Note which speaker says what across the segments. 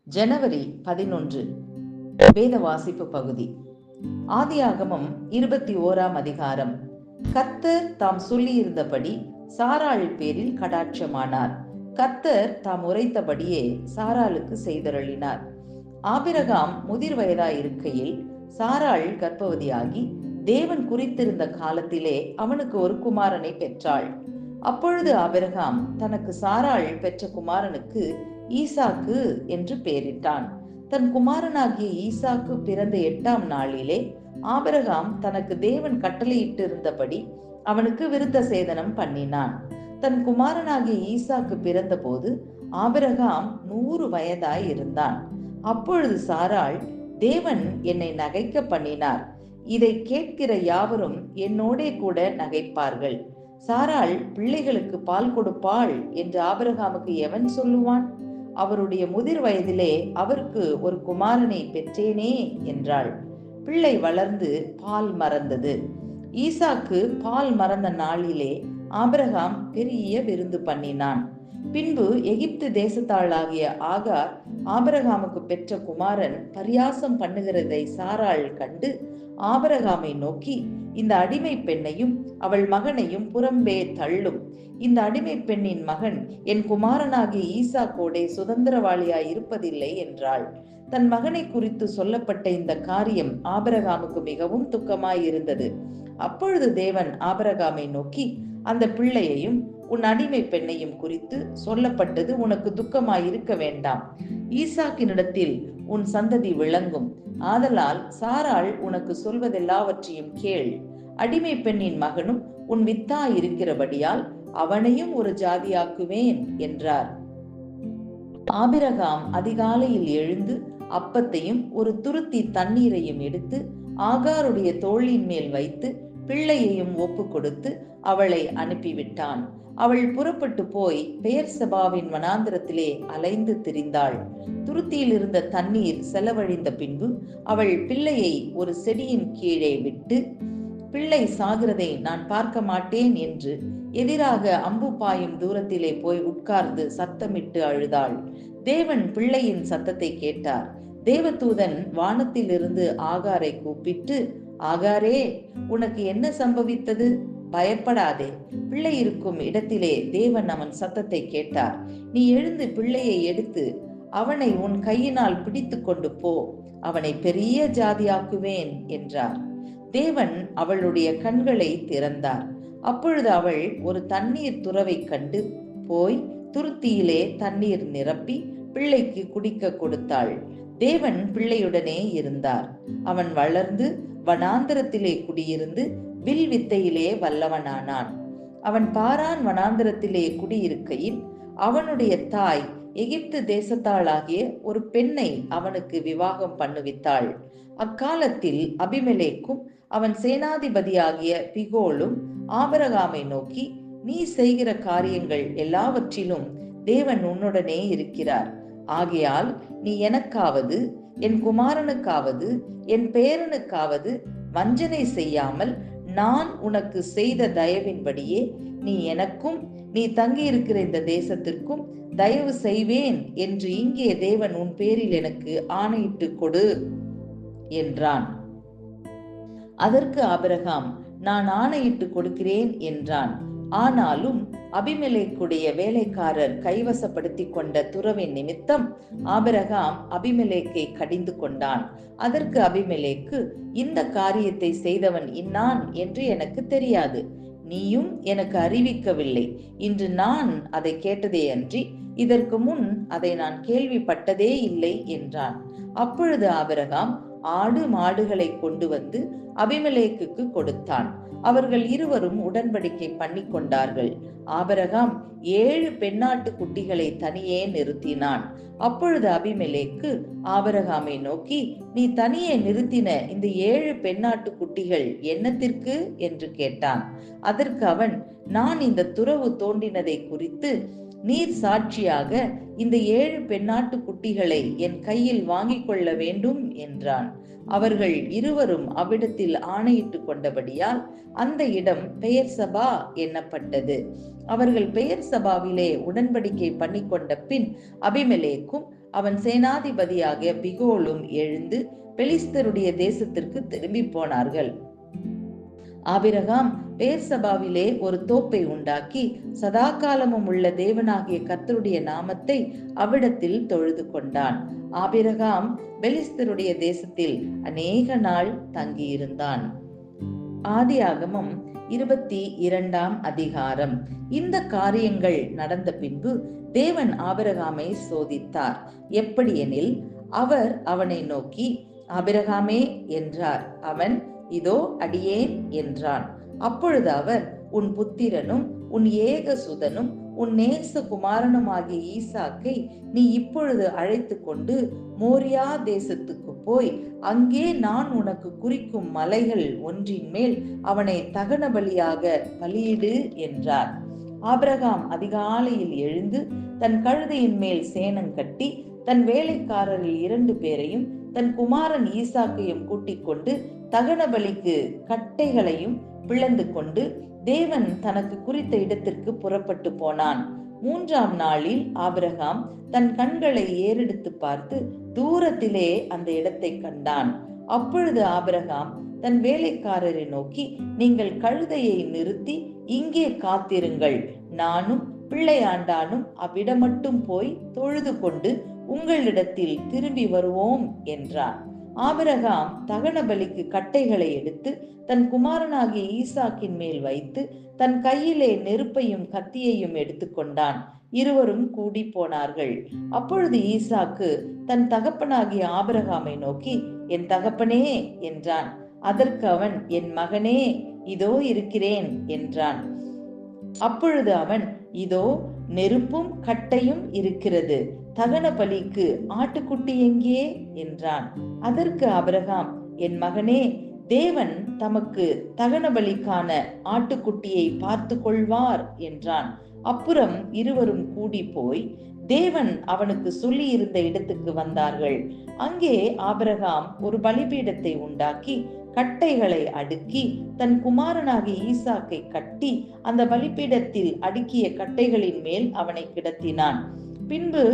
Speaker 1: ஜனவரி 11 வேத வாசிப்பு பகுதி. ஆதியாகமம் 21ஆம் அதிகாரம். கர்த்தர் தாம் சொல்லியிருந்தபடி சாராள் பேரில் கடாட்சமானார். கர்த்தர் தாம் உரைத்தபடியே சாராளுக்கு செய்தருளினார். ஆபிரகாம் முதிர் வயதாயிருக்கையில் சாராள் கர்ப்பவதியாகி தேவன் குறித்திருந்த காலத்திலே அவனுக்கு ஒரு குமாரனை பெற்றாள். அப்பொழுது ஆபிரகாம் தனக்கு சாராள் பெற்ற குமாரனுக்கு ஈசாக்கு என்று பெயரிட்டான். தன் குமாரனாகிய ஈசாக்கு பிறந்த 8ஆம் நாளிலே ஆபிரகாம் தனக்கு தேவன் கட்டளையிட்டிருந்தபடி அவனுக்கு விருத்த சேதனம் பண்ணினான். தன் குமாரனாகிய ஈசாக்கு பிறந்த போது ஆபிரகாம் 100 வயதாய் இருந்தான். அப்பொழுது சாராள், தேவன் என்னை நகைக்க பண்ணினார், இதை கேட்கிற யாவரும் என்னோடே கூட நகைப்பார்கள். சாராள் பிள்ளைகளுக்கு பால் கொடுப்பாள் என்று ஆபிரகாமுக்கு எவன் சொல்லுவான்? அவருடைய முதிர் வயதிலே அவருக்கு ஒரு குமாரனை பெற்றேனே என்றாள். பிள்ளை வளர்ந்து பால் மறந்தது. ஈசாக்கு பால் மறந்த நாளிலே ஆபிரகாம் பெரிய விருந்து பண்ணினான். பின்பு எகிப்து தேசத்தாளாகிய ஆகார் ஆபிரகாமுக்கு பெற்ற குமாரன் பரியாசம் பண்ணுகிறதை சாராள் கண்டு ஆபிரகாமை நோக்கி, இந்த அடிமை பெண்ணையும் அவள் மகனையும் புறம்பே தள்ளும். இந்த அடிமை பெண்ணின் மகன் என் குமாரனாகிய ஈசாக்கோடே சுதந்திரவாளியாய் இருப்பதில்லை என்றாள். தன் மகனை குறித்து சொல்லப்பட்ட இந்த காரியம் ஆபிரகாமுக்கு மிகவும் துக்கமாய் இருந்தது. அப்பொழுது தேவன் ஆபிரகாமை நோக்கி, அந்த பிள்ளையையும் உன் அடிமை பெண்ணையும் குறித்து சொல்லப்பட்டது உனக்கு துக்கமாய் இருக்க வேண்டாம். ஈசாக்கினிடத்தில் உன் சந்ததி விளங்கும். ஆதலால் சாராள் உனக்கு சொல்வதெல்லாவற்றையும் கேள். அடிமை பெண்ணின் மகனும் உன் வித்தாய் இருக்கிறபடியால் அவனையும் ஒரு ஜாதியாக்குவேன் என்றார். ஆபிரகாம் அதிகாலையில் எழுந்து அப்பத்தையும் ஒரு துருத்தி தண்ணீரையும் எடுத்து ஆகாருடைய தோளின் மேல் வைத்து பிள்ளையையும் ஒப்பு கொடுத்து அவளை அனுப்பிவிட்டான். அவள் புறப்பட்டு போய் பெயர்செபாவின் வனாந்திரத்திலே அலைந்து திரிந்தாள். துருத்தியில் இருந்த தண்ணீர் செலவழிந்த பின்பு அவள் பிள்ளையை ஒரு செடியின் கீழே விட்டு, பிள்ளை சாகிறதை நான் பார்க்க மாட்டேன் என்று எதிராக அம்பு பாயும் தூரத்திலே போய் உட்கார்ந்து சத்தமிட்டு அழுதாள். தேவன் பிள்ளையின் சத்தத்தை கேட்டார். தேவதூதன் வானத்திலிருந்து ஆகாரை கூப்பிட்டு, ஆகாரே, உனக்கு என்ன சம்பவித்தது? பயப்படாதே. பிள்ளை இருக்கும் இடத்திலே தேவன் அவன் சத்தத்தை கேட்டார். நீ எழுந்து பிள்ளையை எடுத்து அவனை உன் கையினால் பிடித்து கொண்டு போ, அவனை பெரிய ஜாதியாக்குவேன் என்றார். தேவன் அவளுடைய கண்களை திறந்தார். அப்பொழுது அவள் ஒரு தண்ணீர் துறவை கண்டு போய் துருத்தியிலே தண்ணீர் நிரப்பி பிள்ளைக்கு குடிக்க கொடுத்தாள். தேவன் பிள்ளையுடனே இருந்தார். அவன் வளர்ந்து வனாந்திரத்திலே குடியிருந்து வில் வித்தையிலே வல்லவனானான். அவன் பாரான் வனாந்திரத்திலே குடியிருக்கையில் அவனுடைய தாய் எகிப்து தேசத்தாளாகிய ஒரு பெண்ணை அவனுக்கு விவாகம் பண்ணுவித்தாள். அக்காலத்தில் அபிமெலேக்கும் அவன் சேனாதிபதியாகிய பிகோலும் ஆபிரகாமை நோக்கி, நீ செய்கிற காரியங்கள் எல்லாவற்றிலும் தேவன் உன்னுடனே இருக்கிறார். ஆகையால் நீ எனக்காவது என் குமாரனுக்காவது என் பேரனுக்காவது வஞ்சனை செய்யாமல் நான் உனக்கு செய்த தயவின்படியே நீ எனக்கும் நீ தங்கியிருக்கிற இந்த தேசத்திற்கும் தயவு செய்வேன் என்று இங்கே தேவன் உன் பேரில் எனக்கு ஆணையிட்டு கொடு என்றான். அதற்கு ஆபிரகாம், நான் ஆணையிட்டு கொடுக்கிறேன் என்றான். ஆனாலும் அபிமெலேக்குடைய வேலைக்காரர் கைவசப்படுத்தி கொண்ட துறவின் நிமித்தம் ஆபிரகாம் அபிமெலேக்கை கடிந்து கொண்டான். அதற்கு அபிமெலேக்கு, இந்த காரியத்தை செய்தவன் இன்னான் என்று எனக்கு தெரியாது, நீயும் எனக்கு அறிவிக்கவில்லை. இன்று நான் அதை கேட்டதே அன்றி இதற்கு முன் அதை நான் கேள்விப்பட்டதே இல்லை என்றான். அப்பொழுது ஆபிரகாம் ஆடு மாடுகளை கொண்டு வந்து அபிமெலேக்குக்கு கொடுத்தான். அவர்கள் இருவரும் உடன்படிக்கை பண்ணி கொண்டார்கள். ஆபிரகாம் 7 பெண்ணாட்டு குட்டிகளை தனியே நிறுத்தினான். அப்பொழுது அபிமெலேக்கு ஆபிரகாமை நோக்கி, நீ தனியே நிறுத்தின இந்த 7 பெண்ணாட்டு குட்டிகள் என்னத்திற்கு என்று கேட்டான். அதற்கு அவன், நான் இந்த துறவு தோண்டினதை குறித்து நீர் சாட்சியாக இந்த 7 பெண்ணாட்டு குட்டிகளை என் கையில் வாங்கிக் கொள்ள வேண்டும் என்றான். அவர்கள் இருவரும் அவ்விடத்தில் ஆணையிட்டு கொண்டபடியால் அந்த இடம் பெயர்சபா எண்ணப்பட்டது. அவர்கள் பெயர்சபாவிலே உடன்படிக்கை பண்ணி கொண்ட பின் அபிமெலேக்கும் அவன் சேனாதிபதியாக பிகோலும் எழுந்து பெலிஸ்தருடைய தேசத்திற்கு திரும்பி போனார்கள். ஆபிரகாம் பேர்சபாவிலே ஒரு தோப்பை உண்டாக்கி சதா காலமும் உள்ள தேவனாகிய கர்த்தருடைய நாமத்தை அவ்விடத்தில் தொழுது கொண்டான். ஆபிரகாம் பெலிஸ்தருடைய தேசத்தில் அநேக நாள் தங்கியிருந்தான். ஆதியாகமம் 22ஆம் அதிகாரம். இந்த காரியங்கள் நடந்த பின்பு தேவன் ஆபிரகாமை சோதித்தார். எப்படியெனில், அவர் அவனை நோக்கி, ஆபிரகாமே என்றார். அவன், இதோ அடியேன் என்றான். அப்பொழுது அவர், உன் புத்திரனும் உன் ஏகசுதனும் உன் நேச குமாரனுமாகிய ஈசாக்கை நீ இப்பொழுது அழைத்து கொண்டு மோரியா தேசத்துக்கு போய் அங்கே நான் உனக்கு குறிக்கும் மலைகள் ஒன்றின் மேல் அவனை தகன பலியாக பலியிடு என்றார். ஆபிரகாம் அதிகாலையில் எழுந்து தன் கழுதையின் மேல் சேணம் கட்டி தன் வேலைக்காரரில் 2 பேரையும் தன் குமாரன் ஈசாக்கையும் கூட்டிக் கொண்டு தகன பலிக்கு கட்டைகளையும் பிளந்து கொண்டு தேவன் தனக்கு குறித்த இடத்திற்கு புறப்பட்டு போனான். 3ஆம் நாளில் ஆபிரகாம் தன் கண்களை ஏறெடுத்து பார்த்து தூரத்திலே அந்த இடத்தை கண்டான். அப்பொழுது ஆபிரகாம் தன் வேலைக்காரரை நோக்கி, நீங்கள் கழுதையை நிறுத்தி இங்கே காத்திருங்கள், நானும் பிள்ளையாண்டானும் அவ்விடம் மட்டும் போய் தொழுது கொண்டு உங்களிடத்தில் திரும்பி வருவோம் என்றார். ஆபிரகாம் தகன பலிக்கு கட்டைகளை எடுத்து தன் குமாரனாகிய ஈசாக்கின் மேல் வைத்து தன் கையிலே நெருப்பையும் கத்தியையும் எடுத்துக்கொண்டான். இருவரும் கூடி போனார்கள். அப்பொழுது ஈசாக்கு தன் தகப்பனாகிய ஆபிரகாமை நோக்கி, என் தகப்பனே என்றான். அதற்கு அவன், என் மகனே, இதோ இருக்கிறேன் என்றான். அப்பொழுது அவன், இதோ நெருப்பும் கட்டையும் இருக்கிறது, தகன பலிக்கு ஆட்டுக்குட்டி எங்கே என்றான். அதற்கு ஆபிரகாம், என் மகனே, தேவன் தமக்கு தகன பலிக்கான ஆட்டுக்குட்டியை பார்த்து கொள்வார் என்றான். அப்புறம் இருவரும் கூடி போய் தேவன் அவனுக்கு சொல்லி இருந்த இடத்துக்கு வந்தார்கள். அங்கே ஆபிரகாம் ஒரு பலிபீடத்தை உண்டாக்கி கட்டைகளை அடுக்கி தன் குமாரனாகிய ஈசாக்கை கட்டி அந்த பலிபீடத்தில் அடுக்கிய கட்டைகளின் மேல் அவனை கிடத்தினான். பின்பு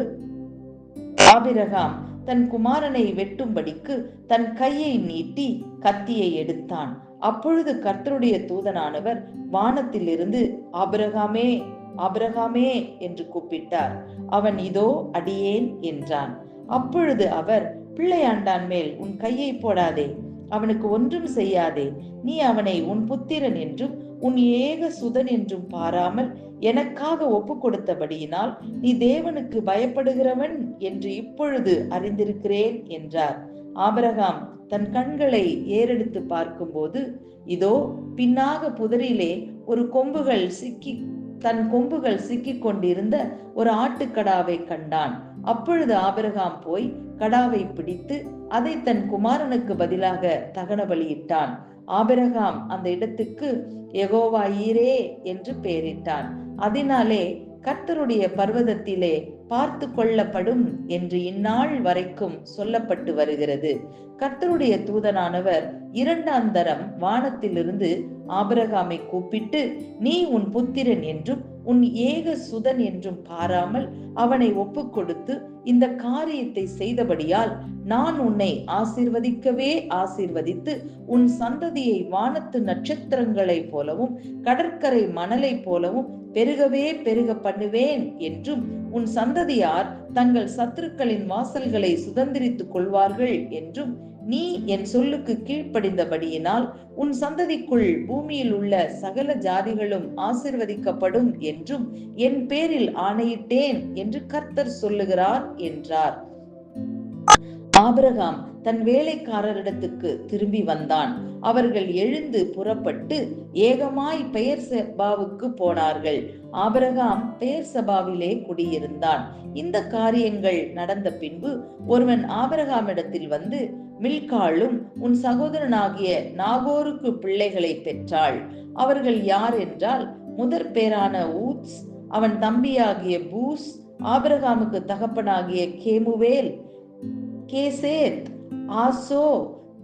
Speaker 1: ஆபிரகாம் தன் குமாரனை வெட்டும்படிக்கு தன் கையை நீட்டி கத்தியை எடுத்தான். அப்பொழுது கர்த்தருடைய தூதனானவர் வானத்திலிருந்து, ஆபிரகாமே, ஆபிரகாமே என்று கூப்பிட்டார். அவன், இதோ அடியேன் என்றான். அப்பொழுது அவர், பிள்ளையாண்டான் மேல் உன் கையை போடாதே, அவனுக்கு ஒன்றும் செய்யாதே. நீ அவனை உன் புத்திரன் என்றும் உன் ஏக சுதன் என்றும் பாராமல் எனக்காக ஒப்பு கொடுத்தபடியினால் நீ தேவனுக்கு பயப்படுகிறவன் என்று இப்பொழுது அறிந்திருக்கிறேன் என்றார். ஆபிரகாம் தன் கண்களை ஏறெடுத்து பார்க்கும்போது, இதோ பின்னாக புதரிலே தன் கொம்புகள் சிக்கிக் கொண்டிருந்த ஒரு ஆட்டுக்கடாவை கண்டான். அப்பொழுது ஆபிரகாம் போய் கடாவை பிடித்து அதை தன் குமாரனுக்கு பதிலாக தகன பலியிட்டான். ஆபிரகாம் அந்த இடத்துக்கு யெகோவா ஈரே என்று பெயரிட்டான். அதனாலே கர்த்தருடைய பர்வதத்திலே பார்த்து கொள்ளப்படும் என்று இந்நாள் வரைக்கும் சொல்லப்பட்டு வருகிறது. கர்த்தருடைய தூதனானவர் 2ஆம் தரம் வானத்திலிருந்து ஆபிரகாமை கூப்பிட்டு, நீ உன் புத்திரன் என்றும் உன் ஏக சுதன் என்றும் பாராமல் அவனை ஒப்பு கொடுத்து இந்த காரியத்தை செய்தபடியால் நான் உன்னை ஆசீர்வதிக்கவே ஆசீர்வதித்து உன் சந்ததியை வானத்து நட்சத்திரங்களைப் போலவும் கடற்கரை மணலை போலவும் பெருகவே பெருக பண்ணுவேன் என்றும் உன் சந்ததியார் தங்கள் சத்துருக்களின் வாசல்களை சுதந்திரித்துக் கொள்வார்கள் என்றும் நீ என் சொல்லுக்கு கீழ்ப்படிந்தபடியினால் உன் சந்ததிக்குள் பூமியில் உள்ள சகல ஜாதிகளும் ஆசீர்வதிக்கப்படும் என்றும் என் பேரில் ஆணையிட்டேன் என்று கர்த்தர் சொல்லுகிறார் என்றார். ஆபிரகாம் தன் வேலைக்காரரிடத்துக்கு திரும்பி வந்தான். அவர்கள் எழுந்து புறப்பட்டு ஏகமாய் பெயர்செபாவுக்கு போனார்கள். ஆபிரகாம் பெயர்செபாவிலே குடியிருந்தான். இந்த காரியங்கள் நடந்த பின்பு ஒருவன் ஆபிரகாமிடத்தில் வந்து, மில்காளும் உன் சகோதரனாகிய நாகோருக்கு பிள்ளைகளை பெற்றாள். அவர்கள் யார் என்றால், முதற் பேரான ஊத்ஸ், அவன் தம்பியாகிய பூஸ், ஆபிரகாமுக்கு தகப்பனாகிய கேமுவேல், கேசேத், ஆசோ,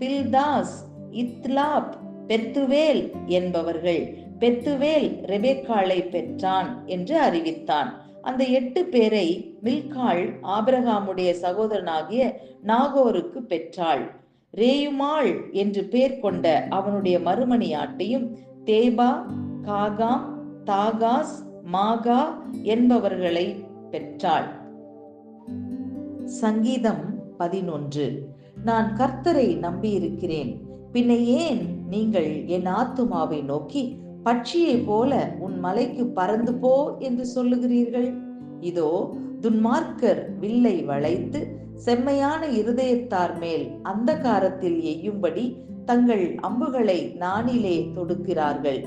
Speaker 1: பில்தாஸ், இத்லாப், பெத்துவேல் என்பவர்கள். பெத்துவேல் ரெபெக்காளை பெற்றான் என்று அறிவித்தான். அந்த 8 பேரை மில்காள் ஆபிரகாமுடைய சகோதரனாகிய நாகோருக்கு பெற்றாள். ரேயுமாள் என்று பெயர் கொண்ட அவனுடைய மறுமணியாட்டையும் தேபா, காகாம், தாகாஸ், மாகா என்பவர்களை பெற்றாள். சங்கீதம் 11. நான் கர்த்தரை நம்பியிருக்கிறேன், பின்ன ஏன் நீங்கள் என் ஆத்துமாவை நோக்கி பட்சியை போல உன் மலைக்கு பறந்து போ என்று சொல்லுகிறீர்கள்? இதோ துன்மார்க்கர் வில்லை வளைத்து செம்மையான இருதயத்தார் மேல் அந்தகாரத்தில் எய்யும்படி தங்கள் அம்புகளை நாணிலே தொடுக்கிறார்கள்.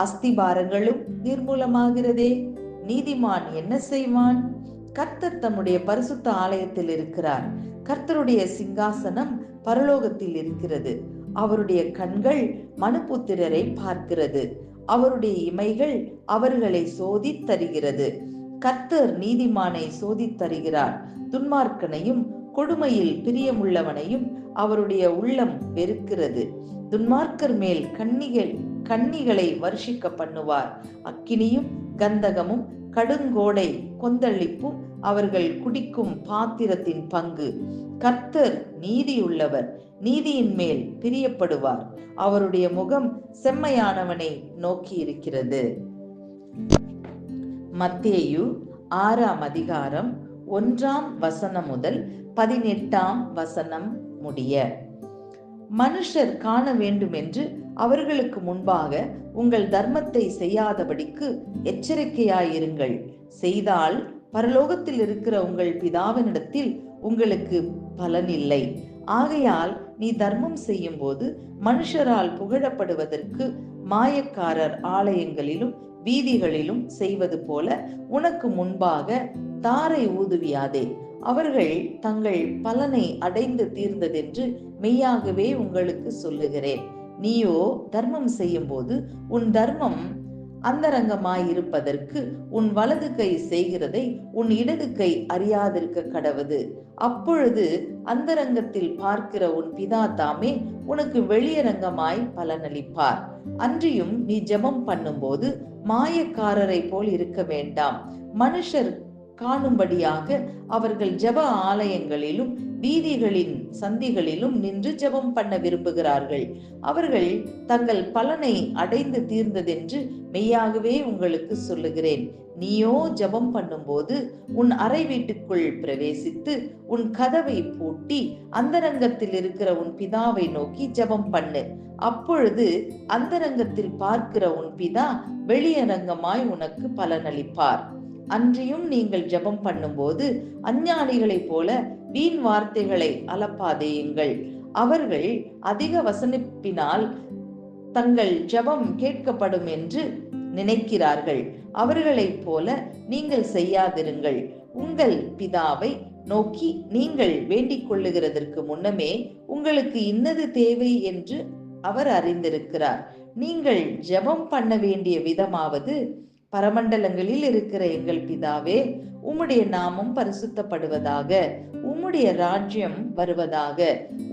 Speaker 1: அஸ்திபாரங்களும் நிர்மூலமாகிறதே, நீதிமான் என்ன செய்வான்? கர்த்தர் தம்முடைய பரிசுத்த ஆலயத்தில் இருக்கிறார். கர்த்தருடைய சிங்காசனம் பரலோகத்தில் இருக்கிறது. அவருடைய கண்கள் மனுபுத்திரரை பார்க்கிறது. அவருடைய இமைகள் அவர்களை சோதித்தருகிறது. கர்த்தர் நீதிமானை சோதித்தருகிறார். துன்மார்க்கனையும் கொடுமையில் பிரியமுள்ளவனையும் அவருடைய உள்ளம் வெறுக்கிறது. துன்மார்க்கர் மேல் கண்ணிகளை வருஷிக்க பண்ணுவார். அக்கினியும் கந்தகமும் கடுங்கோடை கொந்தளிப்பும் அவர்கள் குடிக்கும் பாத்திரத்தின் பங்கு. கர்த்தர் நீதியுள்ளவர், நீதியின் மேல் பிரியப்படுவார். அவருடைய முகம் செம்மையானவனை நோக்கி இருக்கிறது. மத்தேயு 6ஆம் அதிகாரம் 1ஆம் வசனம் முதல் 18ஆம் வசனம் முடிய. மனுஷர் காண வேண்டும் என்று அவர்களுக்கு முன்பாக உங்கள் தர்மத்தை செய்யாதபடிக்கு எச்சரிக்கையாயிருங்கள். செய்தால் பரலோகத்தில் இருக்கிற உங்கள் பிதாவினிடத்தில் உங்களுக்கு பலன் இல்லை. ஆகையால் நீ தர்மம் செய்யும் போது மனுஷரால் புகழப்படுவதற்கு மாயக்காரர் ஆலயங்களிலும் வீதிகளிலும் செய்வது போல உனக்கு முன்பாக தாரை ஊதுவியாதே. அவர்கள் தங்கள் பலனை அடைந்து தீர்ந்ததென்று மெய்யாகவே உங்களுக்கு சொல்லுகிறேன். நீயோ தர்மம் செய்யும் போது உன் தர்மம் அந்தரங்கமாயிருப்பதற்கு உன் வலது கை செய்கிறதை உன் இடது கை அறியாதிருக்க கடவது. அப்பொழுது அந்தரங்கத்தில் பார்க்கிற உன் பிதா தாமே உனக்கு வெளியரங்கமாய் பலனளிப்பார். அன்றியும் நீ ஜெபம் பண்ணும்போது மாயக்காரரை போல் இருக்க வேண்டாம். மனுஷர் காணும்படியாக அவர்கள் ஜெப ஆலயங்களிலும் வீதிகளின் சந்திகளிலும் நின்று ஜெபம் பண்ண விரும்புகிறார்கள். அவர்கள் தங்கள் பலனை அடைந்து தீர்ந்ததென்று மெய்யாகவே உங்களுக்கு சொல்லுகிறேன். நீயோ ஜெபம் பண்ணும்போது உன் அறை வீட்டுக்குள் பிரவேசித்து உன் கதவை பூட்டி அந்தரங்கத்தில் இருக்கிற உன் பிதாவை நோக்கி ஜெபம் பண்ணு. அப்பொழுது அந்தரங்கத்தில் பார்க்கிற உன் பிதா வெளியரங்கமாய் உனக்கு பலனளிப்பார். அன்றியும் நீங்கள் ஜெபம் பண்ணும்போது அஞ்ஞானிகளைப் போல வீண் வார்த்தைகளை அலப்பாதேயுங்கள். அவர்கள் அதிக வசனிப்பினால் தங்கள் ஜெபம் கேட்கப்படும் என்று நினைக்கிறார்கள். அவர்களைப் போல நீங்கள் செய்யாதிருங்கள். உங்கள் பிதாவை நோக்கி நீங்கள் வேண்டிக் கொள்ளுகிறதற்கு முன்னமே உங்களுக்கு இன்னது தேவை என்று அவர் அறிந்திருக்கிறார். நீங்கள் ஜெபம் பண்ண வேண்டிய விதமாவது, பரமண்டலங்களில் இருக்கிற எங்கள் பிதாவே, உம்முடைய நாமம் பரிசுத்தப்படுவதாக, உம்முடைய ராஜ்யம் வருவதாக,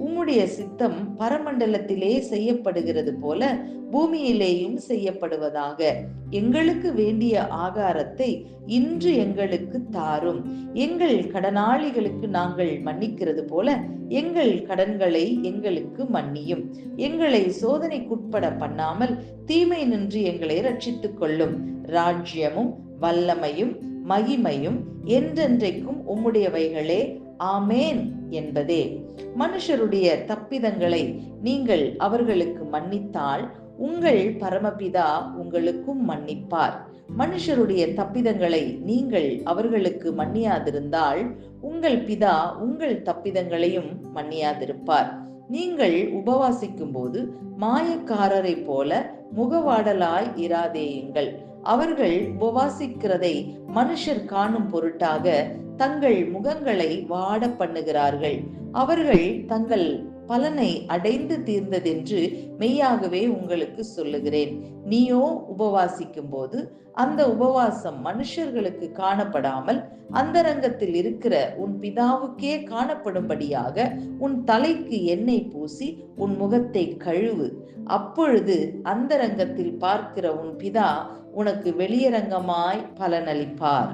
Speaker 1: உம்முடைய சித்தம் பரமண்டலத்திலே செய்யப்படுகிறது போல பூமியிலேயும் செய்யப்படுவதாக. எங்களுக்கு வேண்டிய ஆகாரத்தை இன்று எங்களுக்கு தாரும். எங்கள் கடனாளிகளுக்கு நாங்கள் மன்னிக்கிறது போல எங்கள் கடன்களை எங்களுக்கு மன்னியும். எங்களை சோதனைக்குட்பட பண்ணாமல் தீமை நின்று எங்களை ரட்சித்துக் கொள்ளும். ராஜ்யமும் வல்லமையும் மகிமையும் என்றென்றைக்கும் உம்முடையவைகளே, ஆமேன் என்பதே. மனுஷருடைய தப்பிதங்களை நீங்கள் அவர்களுக்கு மன்னித்தால் உங்கள் பரமபிதா உங்களுக்கும் மன்னிப்பார். மனுஷருடைய தப்பிதங்களை நீங்கள் அவர்களுக்கு மன்னியாதிருந்தால் உங்கள் பிதா உங்கள் தப்பிதங்களையும் மன்னியாதிருப்பார். நீங்கள் உபவாசிக்கும் போது மாயக்காரரை போல முகவாடலாய் இராதேயுங்கள். அவர்கள் உபவாசிக்கிறதை மனுஷர் காணும் பொருட்டாக தங்கள் முகங்களை வாட பண்ணுகிறார்கள். அவர்கள் தங்கள் பலனை அடைந்து தீர்ந்ததென்று மெய்யாகவே உங்களுக்கு சொல்லுகிறேன். நீயோ உபவாசிக்கும் போது அந்த உபவாசம் மனுஷர்களுக்கு காணப்படாமல் அந்தரங்கத்தில் இருக்கிற உன் பிதாவுக்கே காணப்படும்படியாக உன் தலைக்கு எண்ணெய் பூசி உன் முகத்தை கழுவு. அப்பொழுது அந்தரங்கத்தில் பார்க்கிற உன் பிதா உனக்கு வெளியரங்கமாய் பலனளிப்பார்.